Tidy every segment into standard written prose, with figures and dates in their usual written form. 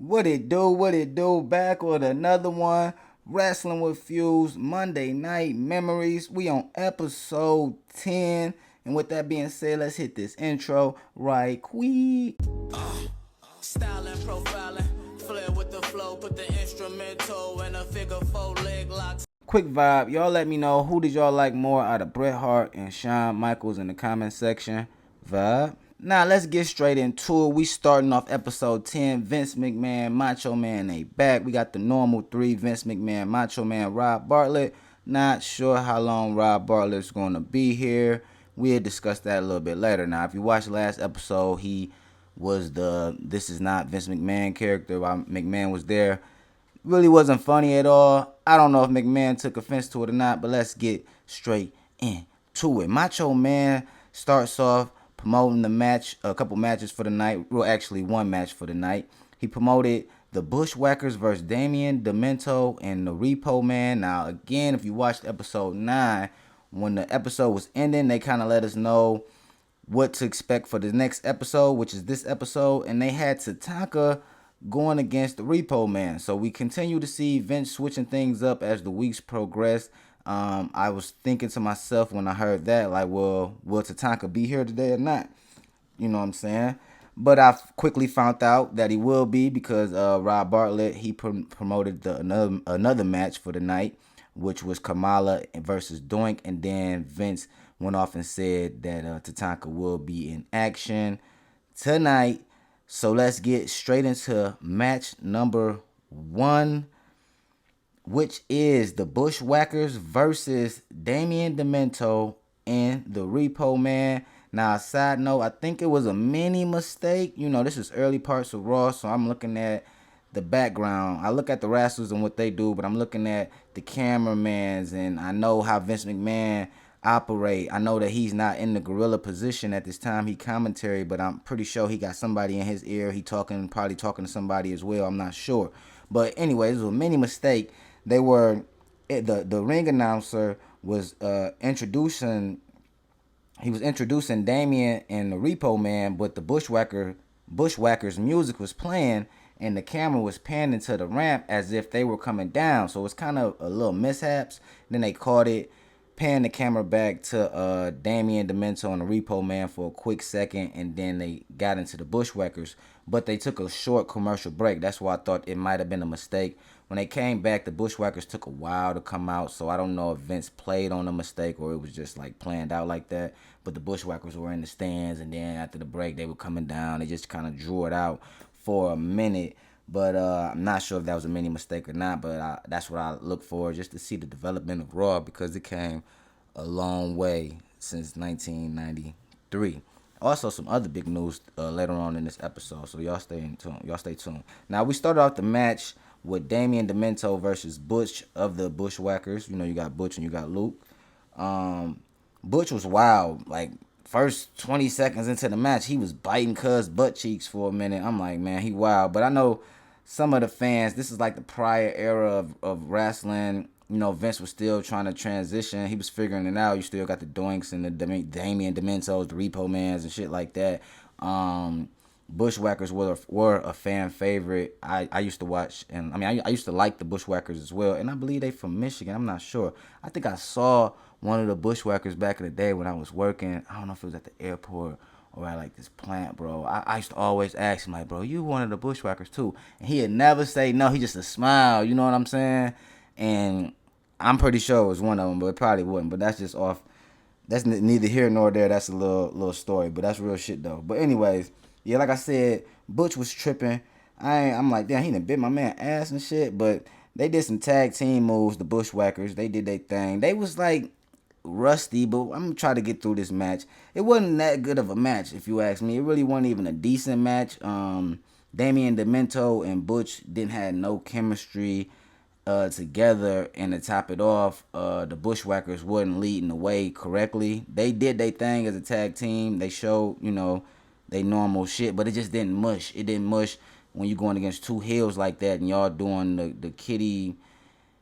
What it do? What it do? Back with another one. Wrestling with Fuze, Monday Night Memories. We on episode 10. And with that being said, let's hit this intro right quick. Styling, profiling, flare with the flow, put the instrumental in a figure 4 leg locks. Quick vibe. Y'all let me know who did y'all like more out of Bret Hart and Shawn Michaels in the comment section. Vibe. Now let's get straight into it. We starting off episode 10. Vince McMahon, Macho Man, they back. We got the normal three: Vince McMahon, Macho Man, Rob Bartlett. Not sure how long Rob Bartlett's going to be here. We'll discuss that a little bit later. Now, if you watched the last episode, he was the "This is not Vince McMahon" character while McMahon was there. Really wasn't funny at all. I don't know if McMahon took offense to it or not, but let's get straight into it. Macho Man starts off promoting the match, a couple matches for the night. Well, actually, one match for the night. He promoted the Bushwhackers versus Damian, Demento, and the Repo Man. Now, again, if you watched episode 9, when the episode was ending, they kind of let us know what to expect for the next episode, which is this episode. And they had Tatanka going against the Repo Man. So we continue to see Vince switching things up as the weeks progress. I was thinking to myself when I heard that, like, well, will Tatanka be here today or not? You know what I'm saying? But I quickly found out that he will be because Rob Bartlett, he promoted another match for the night, which was Kamala versus Doink. And then Vince went off and said that Tatanka will be in action tonight. So let's get straight into match number 1, which is the Bushwhackers versus Damian Demento and the Repo Man. Now, side note, I think it was a mini mistake. You know, this is early parts of Raw, so I'm looking at the background. I look at the wrestlers and what they do, but I'm looking at the cameramans, and I know how Vince McMahon operate. I know that he's not in the gorilla position at this time. He commentary, but I'm pretty sure he got somebody in his ear. He probably talking to somebody as well. I'm not sure. But anyway, this was a mini mistake. They were the ring announcer was introducing Damian and the Repo Man, but the Bushwhackers music was playing and the camera was panning to the ramp as if they were coming down. So it's kind of a little mishaps. Then they caught it, panned the camera back to Damian, Demento, and the Repo Man for a quick second, and then they got into the Bushwhackers. But they took a short commercial break. That's why I thought it might have been a mistake. When they came back, the Bushwhackers took a while to come out, so I don't know if Vince played on a mistake or it was just like planned out like that. But the Bushwhackers were in the stands, and then after the break, they were coming down. They just kind of drew it out for a minute. But I'm not sure if that was a mini mistake or not, but that's what I look for, just to see the development of Raw, because it came a long way since 1993. Also, some other big news later on in this episode, so y'all stay tuned. Now, we started off the match with Damian Demento versus Butch of the Bushwhackers. You know, you got Butch and you got Luke. Butch was wild. Like, first 20 seconds into the match, he was biting Cuz butt cheeks for a minute. I'm like, man, he wild. But I know some of the fans, this is like the prior era of wrestling. You know, Vince was still trying to transition. He was figuring it out. You still got the Doinks and the Damian Dementos, the Repo Mans and shit like that. Bushwhackers were a fan favorite. I used to watch, and I used to like the Bushwhackers as well. And I believe they from Michigan. I'm not sure. I think I saw one of the Bushwhackers back in the day when I was working. I don't know if it was at the airport or at like this plant, bro. I used to always ask him, like, bro, you one of the Bushwhackers too? And he'd never say no. He just a smile. You know what I'm saying? And I'm pretty sure it was one of them, but it probably wasn't. But that's just off. That's neither here nor there. That's a little story, but that's real shit though. But anyways, yeah, like I said, Butch was tripping. I'm like, damn, he done bit my man ass and shit. But they did some tag team moves, the Bushwhackers. They did their thing. They was like rusty, but I'm gonna try to get through this match. It wasn't that good of a match, if you ask me. It really wasn't even a decent match. Damian Demento and Butch didn't have no chemistry together, and to top it off, the Bushwhackers wasn't leading the way correctly. They did their thing as a tag team. They showed, you know, they normal shit, but it just didn't mush. It didn't mush when you're going against two heels like that and y'all doing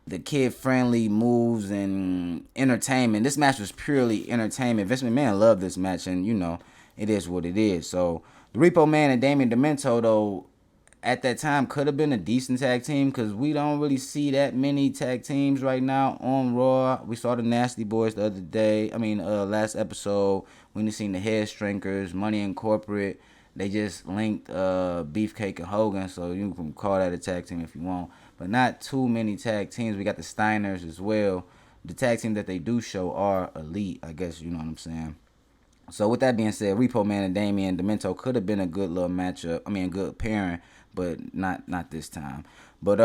the kid-friendly moves and entertainment. This match was purely entertainment. Vince McMahon loved this match, and, you know, it is what it is. So, the Repo Man and Damian Demento, though, at that time could have been a decent tag team because we don't really see that many tag teams right now on Raw. We saw the Nasty Boys the other day. Last episode when you seen the Headstringers, Money Incorporate. They just linked Beefcake and Hogan, so you can call that a tag team if you want. But not too many tag teams. We got the Steiners as well. The tag team that they do show are elite, I guess, you know what I'm saying. So with that being said, Repo Man and Damian Demento could have been a good little matchup. A good pairing, but not this time. But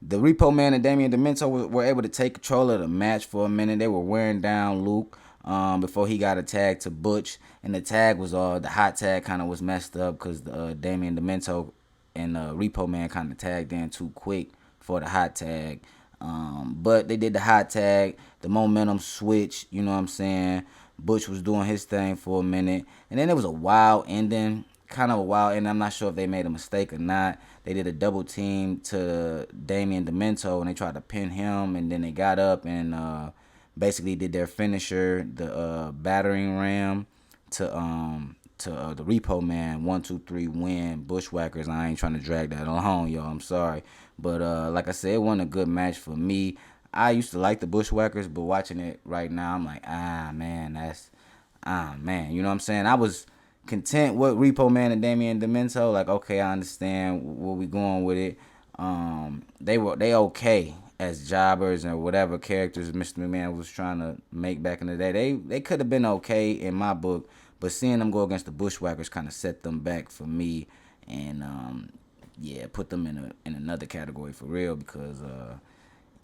the Repo Man and Damian Demento were able to take control of the match for a minute. They were wearing down Luke before he got a tag to Butch, and the tag was the hot tag kind of was messed up because Damian Demento and Repo Man kind of tagged in too quick for the hot tag. But they did the hot tag, the momentum switch, you know what I'm saying. Butch was doing his thing for a minute, and then it was a wild ending, I'm not sure if they made a mistake or not. They did a double team to Damian Demento, and they tried to pin him, and then they got up and basically did their finisher, the battering ram to the Repo Man. 1, 2, 3 win. Bushwhackers. I ain't trying to drag that along, y'all. I'm sorry, but like I said, it wasn't a good match for me. I used to like the Bushwhackers, but watching it right now, I'm like, man, you know what I'm saying? I was content with Repo Man and Damian Demento. Like, okay, I understand where we going with it. They okay as jobbers and whatever characters Mr. McMahon was trying to make back in the day. They could have been okay in my book, but seeing them go against the Bushwhackers kind of set them back for me, and put them in another category for real because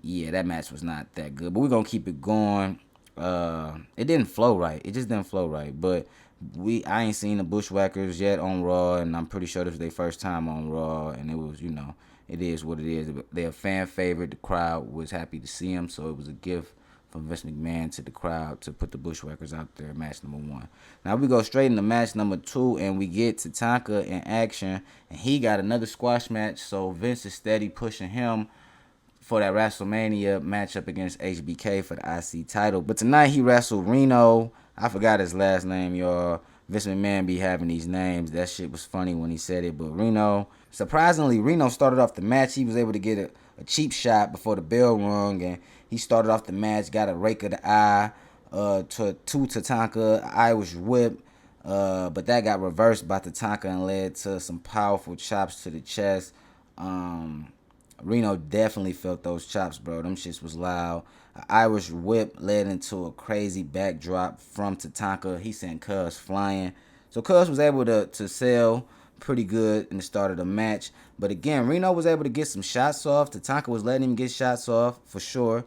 that match was not that good. But we're gonna keep it going. It didn't flow right. It just didn't flow right. But I ain't seen the Bushwhackers yet on Raw, and I'm pretty sure this was their first time on Raw, and it was, it is what it is. They're a fan favorite. The crowd was happy to see them, so it was a gift from Vince McMahon to the crowd to put the Bushwhackers out there. Match number 1. Now we go straight into match number 2, and we get Tatanka in action, and he got another squash match. So Vince is steady pushing him for that Wrestlemania matchup against HBK for the IC title. But tonight he wrestled Rino. I forgot his last name, y'all. Vince McMahon be having these names. That shit was funny when he said it. But Rino, surprisingly, Rino started off the match. He was able to get a cheap shot before the bell rung, and he started off the match, got a rake of the eye to Tatanka, Irish whip. But that got reversed by Tatanka and led to some powerful chops to the chest. Rino definitely felt those chops, bro. Them shits was loud. An Irish whip led into a crazy backdrop from Tatanka. He sent Cuz flying. So Cuz was able to sell pretty good in the start of the match. But again, Rino was able to get some shots off. Tatanka was letting him get shots off for sure.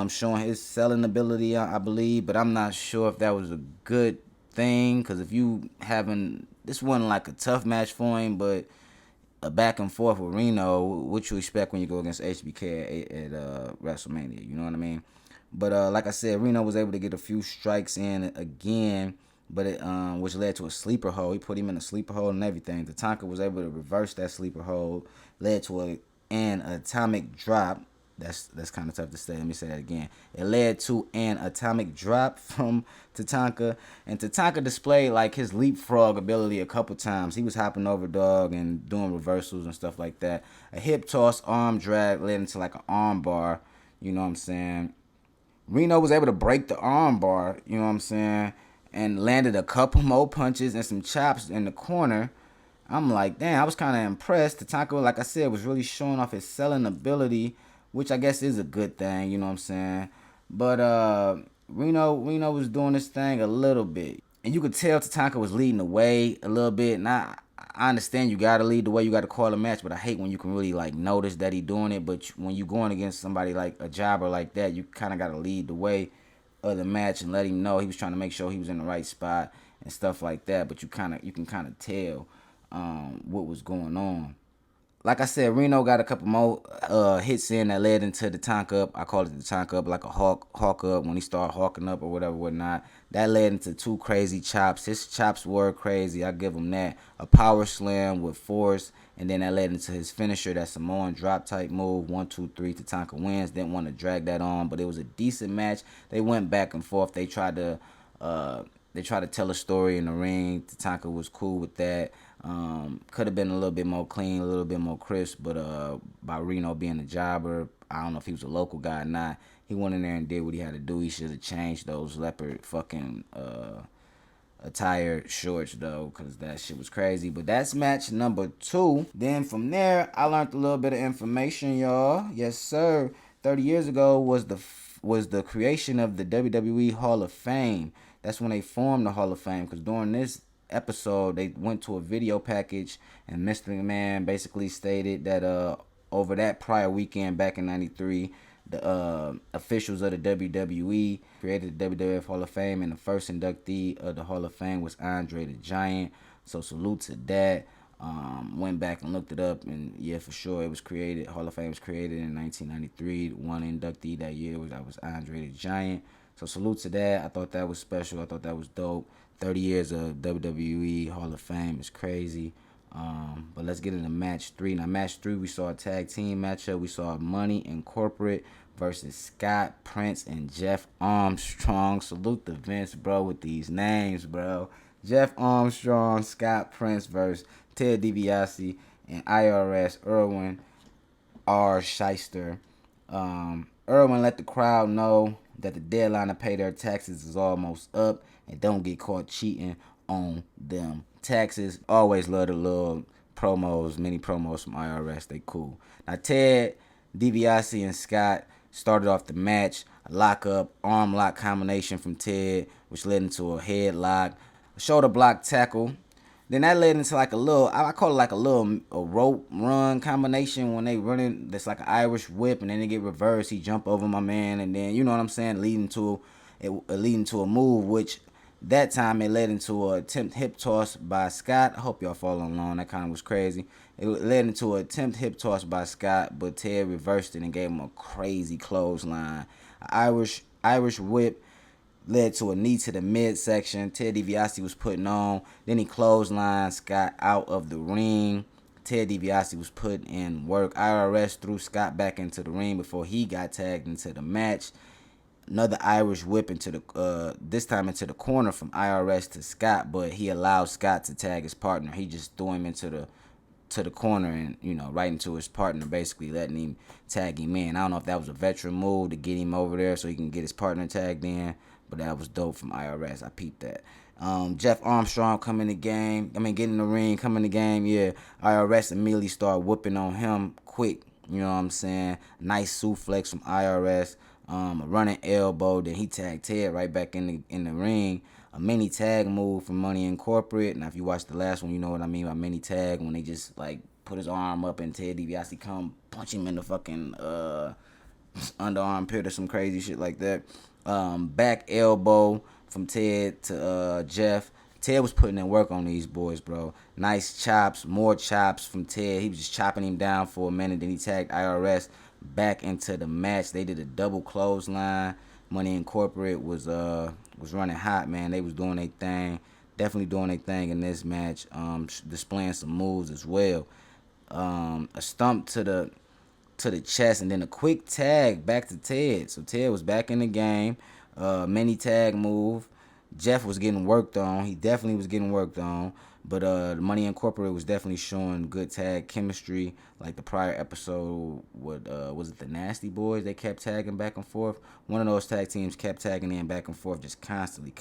Showing his selling ability, I believe. But I'm not sure if that was a good thing. Because if you having... This wasn't like a tough match for him, but... a back and forth with Rino, what you expect when you go against HBK at WrestleMania, you know what I mean? But like I said, Rino was able to get a few strikes in again, but it which led to a sleeper hold. He put him in a sleeper hold and everything. Tatanka was able to reverse that sleeper hold, led to an atomic drop. That's kind of tough to say. Let me say that again. It led to an atomic drop from Tatanka. And Tatanka displayed like his leapfrog ability a couple times. He was hopping over dog and doing reversals and stuff like that. A hip toss, arm drag led into like an arm bar. You know what I'm saying? Rino was able to break the arm bar. You know what I'm saying? And landed a couple more punches and some chops in the corner. I'm like, damn, I was kind of impressed. Tatanka, like I said, was really showing off his selling ability, which I guess is a good thing, you know what I'm saying? But Rino was doing this thing a little bit. And you could tell Tatanka was leading the way a little bit. And I understand you got to lead the way, you got to call a match, but I hate when you can really like notice that he doing it. But when you going against somebody like a jobber like that, you kind of got to lead the way of the match and let him know he was trying to make sure he was in the right spot and stuff like that. But you can kind of tell what was going on. Like I said, Rino got a couple more hits in that led into the tonk up. I call it the tonk up, like a hawk up when he started hawking up or whatnot. That led into 2 crazy chops. His chops were crazy. I give him that. A power slam with force, and then that led into his finisher, that Samoan drop type move. 1, 2, 3. Tatanka wins. Didn't want to drag that on, but it was a decent match. They went back and forth. They tried to tell a story in the ring. Tatanka was cool with that. Could have been a little bit more clean, a little bit more crisp, but by Rino being a jobber, I don't know if he was a local guy or not. He went in there and did what he had to do. He should have changed those leopard fucking attire shorts though, because that shit was crazy. But that's match number 2. Then from there, I learned a little bit of information, y'all. Yes, sir. 30 years ago was the creation of the WWE Hall of Fame. That's when they formed the Hall of Fame, because during this episode they went to a video package and Mr. McMahon basically stated that over that prior weekend back in 93, the officials of the WWE created the WWF Hall of Fame, and the first inductee of the Hall of Fame was Andre the Giant. So salute to that. Went back and looked it up, and yeah, for sure it was created. Hall of Fame was created in 1993. One inductee that year was Andre the Giant. So salute to that. I thought that was special. I thought that was dope. 30 years of WWE Hall of Fame is crazy. But let's get into match 3. Now, match 3, we saw a tag team matchup. We saw Money Incorporate versus Scott Prince and Jeff Armstrong. Salute to Vince, bro, with these names, bro. Jeff Armstrong, Scott Prince versus Ted DiBiase and IRS Irwin R. Shyster. Irwin let the crowd know that the deadline to pay their taxes is almost up and don't get caught cheating on them taxes. Always love the little promos, mini promos from IRS. They cool. Now, Ted DiBiase and Scott started off the match. A lock-up, arm lock combination from Ted, which led into a headlock, a shoulder block tackle. Then that led into like a little, I call it like a rope run combination when they running. That's like an Irish whip, and then they get reversed. He jump over my man, and then, you know what I'm saying, leading to a move, which that time it led into an attempt hip toss by Scott. I hope y'all following along. That kind of was crazy. It led into an attempt hip toss by Scott, but Ted reversed it and gave him a crazy clothesline. Irish whip led to a knee to the midsection. Ted DiBiase was putting on. Then he clotheslined Scott out of the ring. Ted DiBiase was putting in work. IRS threw Scott back into the ring before he got tagged into the match. Another Irish whip into the this time into the corner from IRS to Scott, but he allowed Scott to tag his partner. He just threw him into the corner and, you know, right into his partner, basically letting him tag him in. I don't know if that was a veteran move to get him over there so he can get his partner tagged in, but that was dope from IRS. I peeped that. Jeff Armstrong come in the game. Get in the ring, come in the game. Yeah, IRS immediately started whooping on him quick. You know what I'm saying? Nice suplex from IRS. A running elbow. Then he tagged Ted right back in the ring. A mini tag move from Money Incorporate. Now, if you watched the last one, you know what I mean by mini tag, when they just like put his arm up and Ted DiBiase come punch him in the fucking underarm pit or some crazy shit like that. Back elbow from Ted to Jeff. Ted was putting in work on these boys, bro. Nice chops, more chops from Ted. He was just chopping him down for a minute. Then he tagged IRS back into the match. They did a double clothesline. Money Incorporate was running hot, man. They was doing their thing. Definitely doing their thing in this match. Displaying some moves as well. A stump to the chest, and then a quick tag back to Ted. So Ted was back in the game. Mini tag move. Jeff was getting worked on. He definitely was getting worked on. But the Money Incorporated was definitely showing good tag chemistry. Like the prior episode, was it the Nasty Boys? They kept tagging back and forth. One of those tag teams kept tagging in back and forth just constantly.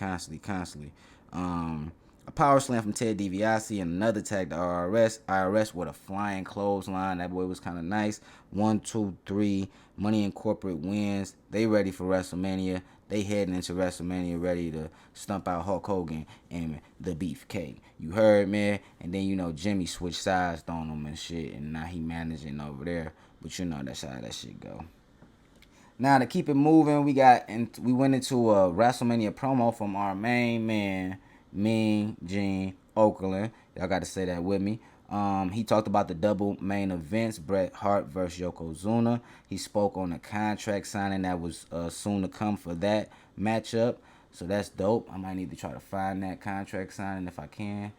A power slam from Ted DiBiase and another tag to IRS. IRS with a flying clothesline. That boy was kind of nice. 1, 2, 3. Money Incorporate wins. They ready for Wrestlemania. They heading into Wrestlemania ready to stump out Hulk Hogan and the Beefcake. You heard, man? And then, you know, Jimmy switched sides on him and shit, and now he managing over there. But you know that's how that shit go. Now, to keep it moving, we went into a WrestleMania promo from our main man, Mean Gene Okerlund. Y'all got to say that with me. He talked about the double main events, Bret Hart versus Yokozuna. He spoke on the contract signing that was soon to come for that matchup. So that's dope. I might need to try to find that contract signing if I can.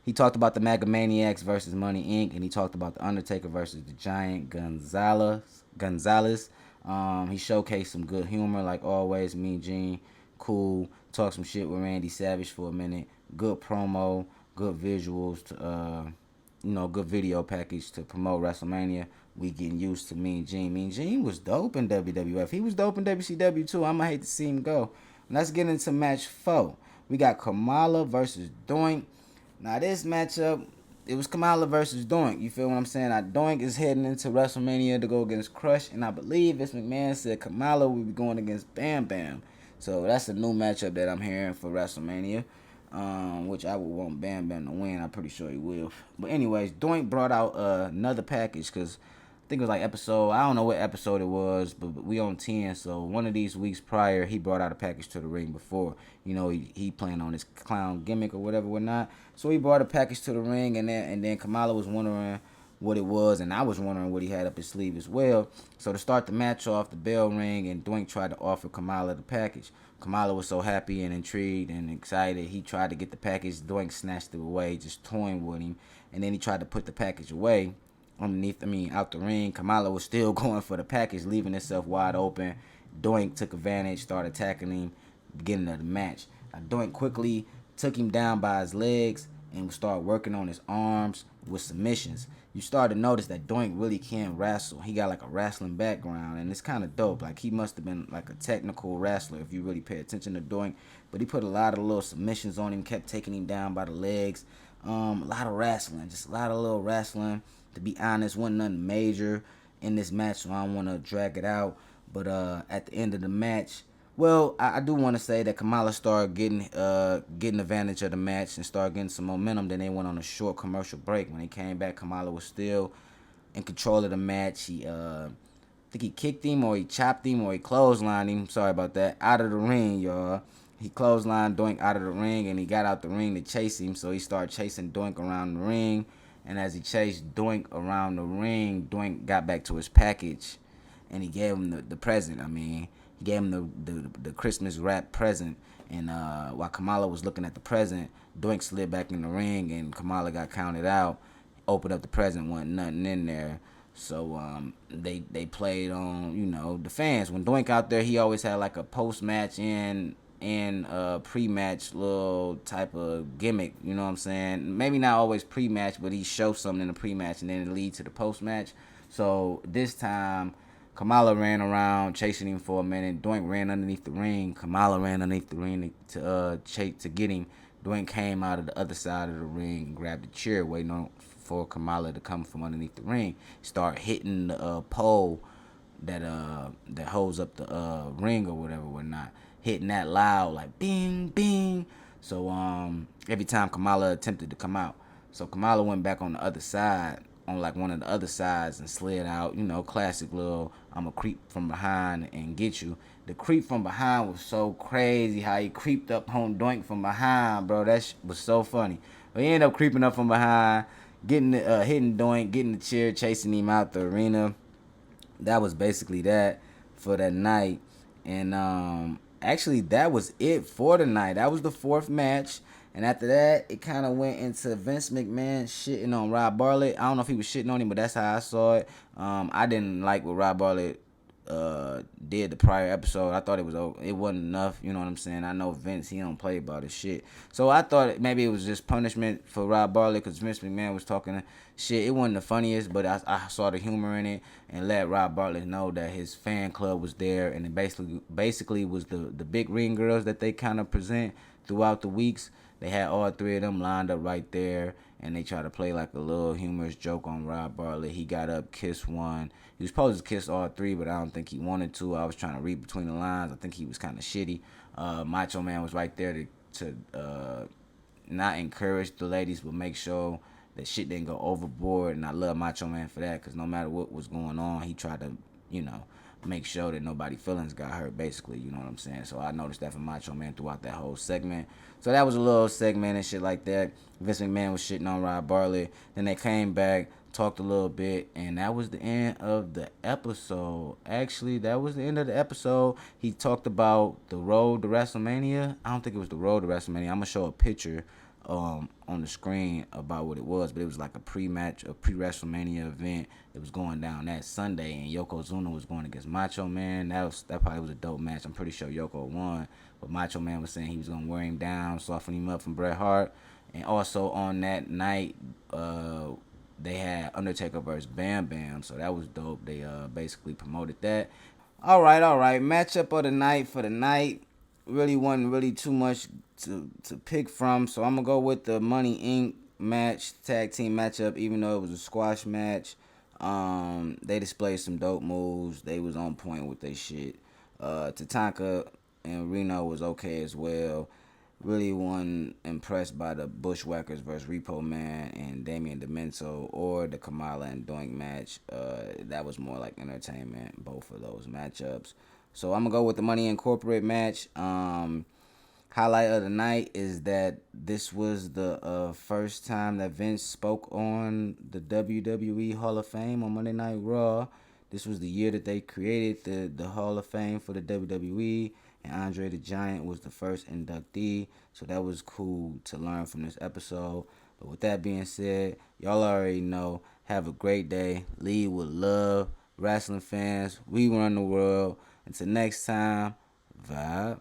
He talked about the Megamaniacs versus Money Inc. And he talked about the Undertaker versus the Giant Gonzalez. He showcased some good humor like always. Mean Gene, cool. Talk some shit with Randy Savage for a minute. Good promo. good visuals to good video package to promote WrestleMania. We getting used to Mean Gene. Mean Gene was dope in WWF. He was dope in WCW too. I'ma hate to see him go. Let's get into match 4. We got Kamala versus Doink. Now this matchup, it was Kamala versus Doink. You feel what I'm saying? Now Doink is heading into WrestleMania to go against Crush, and I believe Vince McMahon said Kamala will be going against Bam Bam. So that's a new matchup that I'm hearing for WrestleMania. Which I would want Bam Bam to win. I'm pretty sure he will. But anyways, Doink brought out another package because I think it was like episode, I don't know what episode it was, but we on 10. So one of these weeks prior, he brought out a package to the ring before. He playing on his clown gimmick or whatever. So he brought a package to the ring, and then Kamala was wondering what it was, and I was wondering what he had up his sleeve as well. So to start the match off, the bell rang, and Doink tried to offer Kamala the package. Kamala was so happy and intrigued and excited. He tried to get the package. Doink snatched it away, just toying with him. And then he tried to put the package away out the ring. Kamala was still going for the package, leaving himself wide open. Doink took advantage, started attacking him, beginning of the match. Doink quickly took him down by his legs and started working on his arms with submissions. You start to notice that Doink really can wrestle. He got like a wrestling background, and it's kind of dope. Like, he must have been like a technical wrestler if you really pay attention to Doink. But he put a lot of little submissions on him, kept taking him down by the legs. A lot of wrestling, just a lot of little wrestling. To be honest, wasn't nothing major in this match, so I don't want to drag it out. But at the end of the match, well, I do want to say that Kamala started getting advantage of the match and started getting some momentum. Then they went on a short commercial break. When they came back, Kamala was still in control of the match. I think he kicked him or he chopped him or he clotheslined him. Sorry about that. Out of the ring, y'all. He clotheslined Doink out of the ring, and he got out the ring to chase him. So he started chasing Doink around the ring. And as he chased Doink around the ring, Doink got back to his package, and he gave him the present. He gave him the Christmas wrap present. And while Kamala was looking at the present, Doink slid back in the ring, and Kamala got counted out. Opened up the present, wasn't nothing in there. So they played on, the fans. When Doink out there, he always had like a post-match and pre-match little type of gimmick, you know what I'm saying? Maybe not always pre-match, but he showed something in the pre-match and then it lead to the post-match. So this time, Kamala ran around chasing him for a minute. Doink ran underneath the ring. Kamala ran underneath the ring to get him. Doink came out of the other side of the ring and grabbed the chair, waiting on for Kamala to come from underneath the ring. Start hitting the pole that holds up the ring or whatnot. Hitting that loud, like bing, bing. So every time Kamala attempted to come out. So Kamala went back on the other side, on like one of the other sides, and slid out, classic little, I'm a creep from behind and get you. The creep from behind was so crazy how he creeped up on Doink from behind, bro. That was so funny. But he ended up creeping up from behind, hitting Doink, getting the chair, chasing him out the arena. That was basically that for that night. And actually, that was it for the night. That was the 4th match. And after that, it kind of went into Vince McMahon shitting on Rob Bartlett. I don't know if he was shitting on him, but that's how I saw it. I didn't like what Rob Bartlett did the prior episode. I thought it wasn't enough. You know what I'm saying? I know Vince, he don't play about his shit. So I thought maybe it was just punishment for Rob Bartlett because Vince McMahon was talking shit. It wasn't the funniest, but I saw the humor in it and let Rob Bartlett know that his fan club was there, and it basically was the big ring girls that they kind of present throughout the weeks. They had all 3 of them lined up right there, and they tried to play like a little humorous joke on Rob Bartlett. He got up, kissed one. He was supposed to kiss all 3, but I don't think he wanted to. I was trying to read between the lines. I think he was kind of shitty. Macho Man was right there to not encourage the ladies, but make sure that shit didn't go overboard. And I love Macho Man for that, because no matter what was going on, he tried to, make sure that nobody's feelings got hurt, basically, you know what I'm saying? So I noticed that from Macho Man throughout that whole segment. So that was a little segment and shit like that. Vince McMahon was shitting on Rob Bartlett. Then they came back, talked a little bit, and that was the end of the episode. Actually, that was the end of the episode. He talked about the road to WrestleMania. I don't think it was the road to WrestleMania. I'm going to show a picture on the screen about what it was, but it was like a pre-match, a pre-WrestleMania event. It was going down that Sunday, and Yokozuna was going against Macho Man. That probably was a dope match. I'm pretty sure Yoko won, but Macho Man was saying he was gonna wear him down, soften him up from Bret Hart, And also on that night, they had Undertaker versus Bam Bam, so that was dope. They basically promoted that. All right. Matchup of the night for the night. Really wasn't really too much to pick from, so I'm gonna go with the Money Inc. match, tag team matchup. Even though it was a squash match, they displayed some dope moves. They was on point with their shit. Tatanka and Rino was okay as well. Really wasn't impressed by the Bushwhackers versus Repo Man and Damian Demento or the Kamala and Doink match. That was more like entertainment, both of those matchups. So I'm going to go with the Money Incorporate match. Highlight of the night is that this was the first time that Vince spoke on the WWE Hall of Fame on Monday Night Raw. This was the year that they created the Hall of Fame for the WWE, and Andre the Giant was the first inductee, so that was cool to learn from this episode. But with that being said, y'all already know, have a great day, lead with love, wrestling fans, we run the world. Until next time, vibe.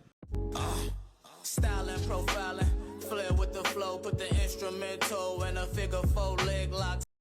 Styling, profiling, flair with the flow, put the instrumental in a figure 4 leg lock.